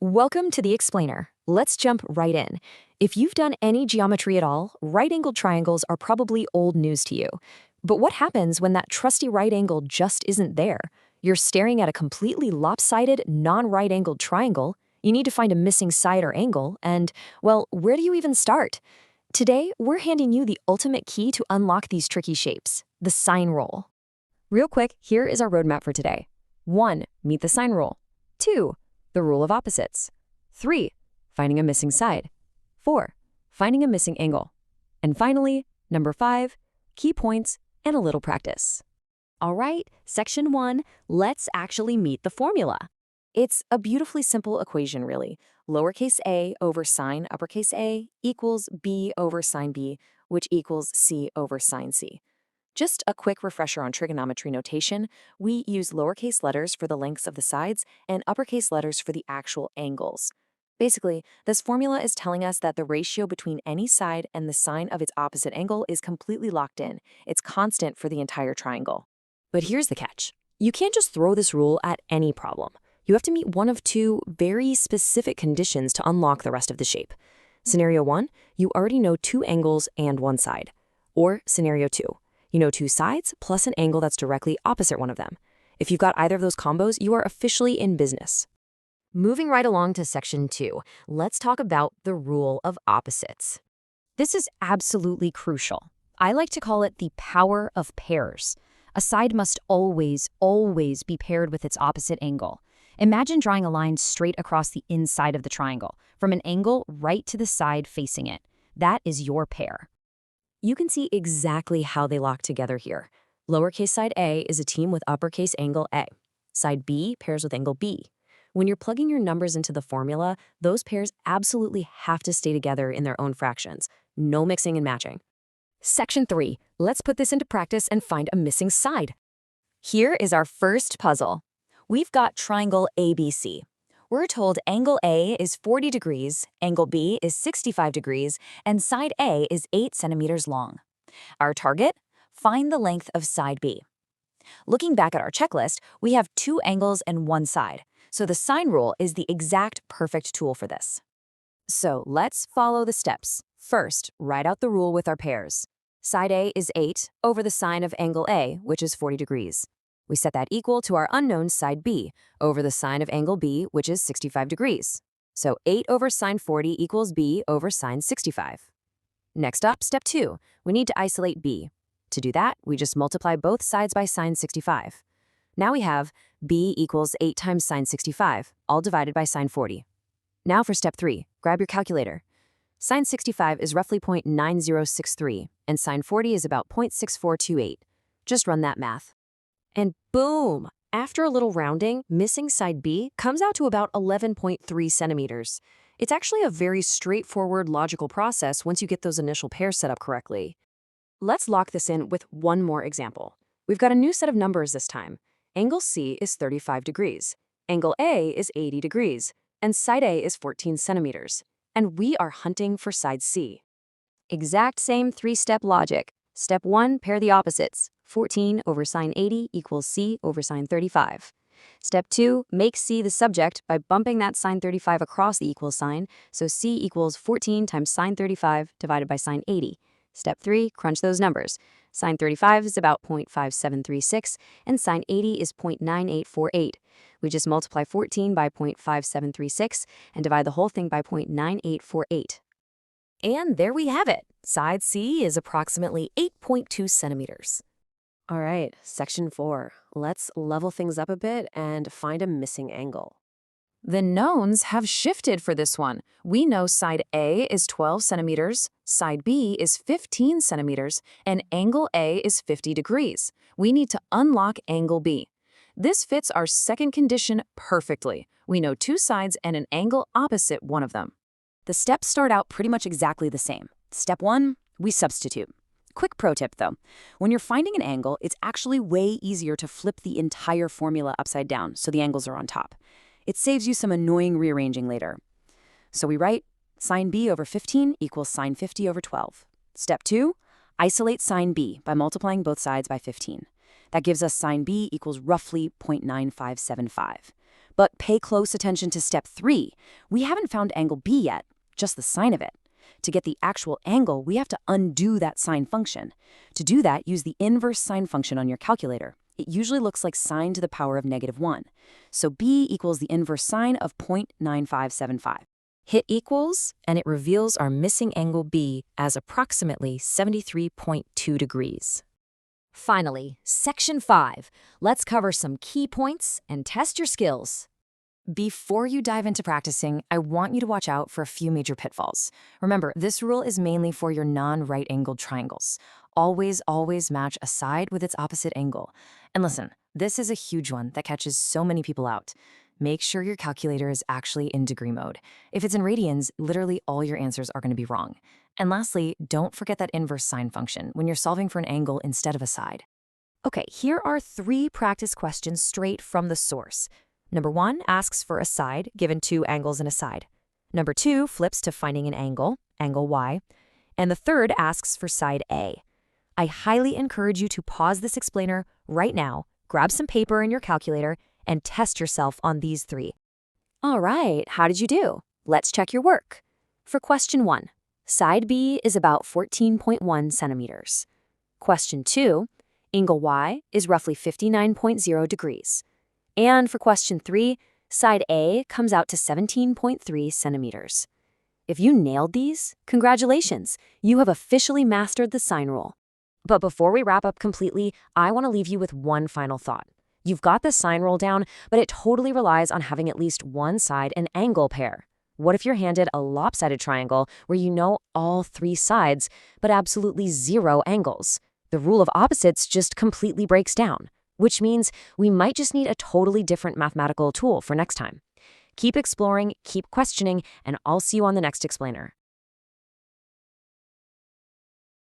Welcome to the Explainer. Let's jump right in. If you've done any geometry at all, right-angled triangles are probably old news to you. But what happens when that trusty right angle just isn't there? You're staring at a completely lopsided, non-right-angled triangle. You need to find a missing side or angle, and, well, where do you even start? Today, we're handing you the ultimate key to unlock these tricky shapes, the sine rule. Real quick, here is our roadmap for today. 1. Meet the sine rule. 2. The rule of opposites. 3. Finding a missing side. 4. Finding a missing angle. And finally, number 5, key points and a little practice. All right, section 1, let's actually meet the formula. It's a beautifully simple equation, really. Lowercase a over sine uppercase A equals b over sine b, which equals c over sine c. Just a quick refresher on trigonometry notation, we use lowercase letters for the lengths of the sides and uppercase letters for the actual angles. Basically, this formula is telling us that the ratio between any side and the sine of its opposite angle is completely locked in. It's constant for the entire triangle. But here's the catch. You can't just throw this rule at any problem. You have to meet one of two very specific conditions to unlock the rest of the shape. Scenario 1, you already know two angles and one side. Or Scenario 2. You know two sides plus an angle that's directly opposite one of them. If you've got either of those combos, you are officially in business. Moving right along to section 2, let's talk about the rule of opposites. This is absolutely crucial. I like to call it the power of pairs. A side must always be paired with its opposite angle. Imagine drawing a line straight across the inside of the triangle, from an angle right to the side facing it. That is your pair. You can see exactly how they lock together here. Lowercase side A is a team with uppercase angle A. Side B pairs with angle B. When you're plugging your numbers into the formula, those pairs absolutely have to stay together in their own fractions. No mixing and matching. Section 3. Let's put this into practice and find a missing side. Here is our first puzzle. We've got triangle ABC. We're told angle A is 40 degrees, angle B is 65 degrees, and side A is 8 centimeters long. Our target? Find the length of side B. Looking back at our checklist, we have two angles and one side, so the sine rule is the exact perfect tool for this. So let's follow the steps. First, write out the rule with our pairs. Side A is 8 over the sine of angle A, which is 40 degrees. We set that equal to our unknown side B over the sine of angle B, which is 65 degrees. So 8 over sine 40 equals B over sine 65. Next up, step 2. We need to isolate B. To do that, we just multiply both sides by sine 65. Now we have B equals 8 times sine 65, all divided by sine 40. Now for step 3, grab your calculator. Sine 65 is roughly 0.9063, and sine 40 is about 0.6428. Just run that math. And boom! After a little rounding, missing side B comes out to about 11.3 centimeters. It's actually a very straightforward logical process once you get those initial pairs set up correctly. Let's lock this in with one more example. We've got a new set of numbers this time. Angle C is 35 degrees, angle A is 80 degrees, and side A is 14 centimeters. And we are hunting for side C. Exact same three-step logic. Step 1, pair the opposites. 14 over sine 80 equals C over sine 35. Step 2, make C the subject by bumping that sine 35 across the equal sign, so C equals 14 times sine 35 divided by sine 80. Step 3, crunch those numbers. Sine 35 is about 0.5736, and sine 80 is 0.9848. We just multiply 14 by 0.5736 and divide the whole thing by 0.9848. And there we have it. Side C is approximately 8.2 centimeters. All right, section 4. Let's level things up a bit and find a missing angle. The knowns have shifted for this one. We know side A is 12 centimeters, side B is 15 centimeters, and angle A is 50 degrees. We need to unlock angle B. This fits our second condition perfectly. We know two sides and an angle opposite one of them. The steps start out pretty much exactly the same. Step 1, we substitute. Quick pro tip though, when you're finding an angle, it's actually way easier to flip the entire formula upside down so the angles are on top. It saves you some annoying rearranging later. So we write sine B over 15 equals sine 50 over 12. Step 2, isolate sine B by multiplying both sides by 15. That gives us sine B equals roughly 0.9575. But pay close attention to step 3. We haven't found angle B yet, just the sine of it. To get the actual angle, we have to undo that sine function. To do that, use the inverse sine function on your calculator. It usually looks like sine to the power of -1. So B equals the inverse sine of 0.9575. Hit equals, and it reveals our missing angle B as approximately 73.2 degrees. Finally, Section 5. Let's cover some key points and test your skills. Before you dive into practicing, I want you to watch out for a few major pitfalls. Remember, this rule is mainly for your non-right-angled triangles. Always match a side with its opposite angle. And listen, this is a huge one that catches so many people out. Make sure your calculator is actually in degree mode. If it's in radians, literally all your answers are going to be wrong. And lastly, don't forget that inverse sine function when you're solving for an angle instead of a side. Okay, here are 3 practice questions straight from the source. Number 1 asks for a side, given 2 angles and a side. Number 2 flips to finding an angle, angle Y. And the third asks for side A. I highly encourage you to pause this explainer right now, grab some paper and your calculator, and test yourself on these 3. All right, how did you do? Let's check your work. For question 1, side B is about 14.1 centimeters. Question 2, angle Y is roughly 59.0 degrees. And for question 3, side A comes out to 17.3 centimeters. If you nailed these, congratulations, you have officially mastered the sine rule. But before we wrap up completely, I want to leave you with one final thought. You've got the sine rule down, but it totally relies on having at least one side an angle pair. What if you're handed a lopsided triangle where you know all 3 sides, but absolutely 0 angles? The rule of opposites just completely breaks down, which means we might just need a totally different mathematical tool for next time. Keep exploring, keep questioning, and I'll see you on the next explainer.